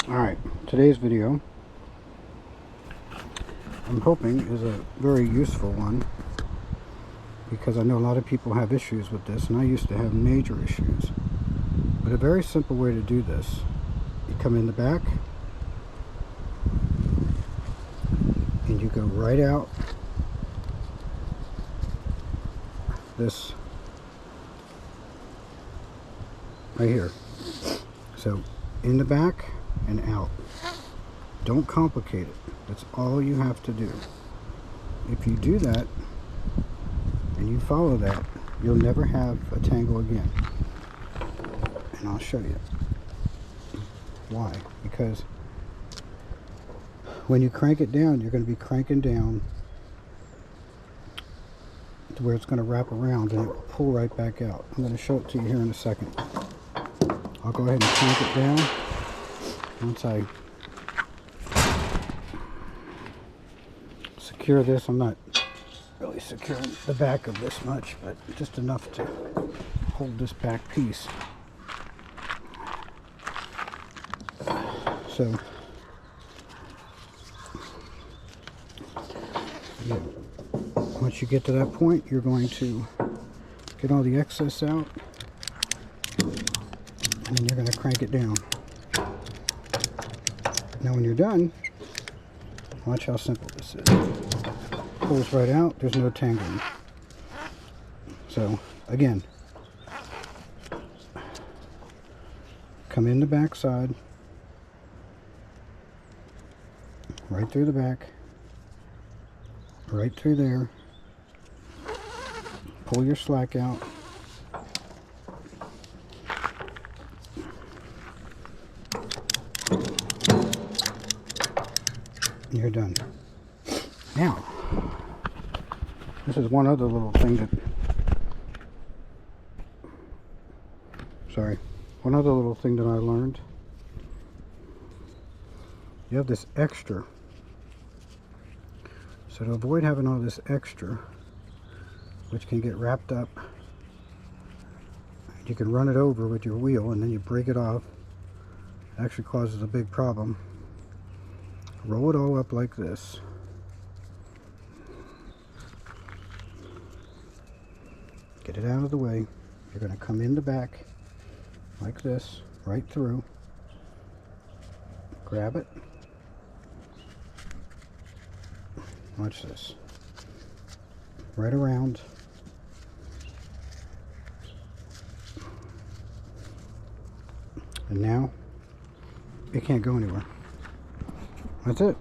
Alright, today's video, I'm hoping, is a very useful one, because I know a lot of people have issues with this, and I used to have major issues. But a very simple way to do this: you come in the back and you go right out this right here. So in the back and out. Don't complicate it. That's all you have to do. If you do that and you follow that, you'll never have a tangle again. And I'll show you why. Because when you crank it down, you're going to be cranking down to where it's going to wrap around and it will pull right back out. I'm going to show it to you here in a second. I'll go ahead and crank it down. Once I secure this, I'm not really securing the back of this much, but just enough to hold this back piece. So yeah, once you get to that point, you're going to get all the excess out, and then you're going to crank it down. Now when you're done, watch how simple this is. Pulls right out, there's no tangling. So again, come in the back side, right through the back, right through there, pull your slack out, you're done. Now, this is one other little thing that, one other little thing that I learned. You have this extra. So to avoid having all this extra, which can get wrapped up, you can run it over with your wheel and then you break it off. It actually causes a big problem. Roll it all up like this. Get it out of the way. You're going to come in the back like this, right through. Grab it. Watch this. Right around. And now it can't go anywhere. That's it.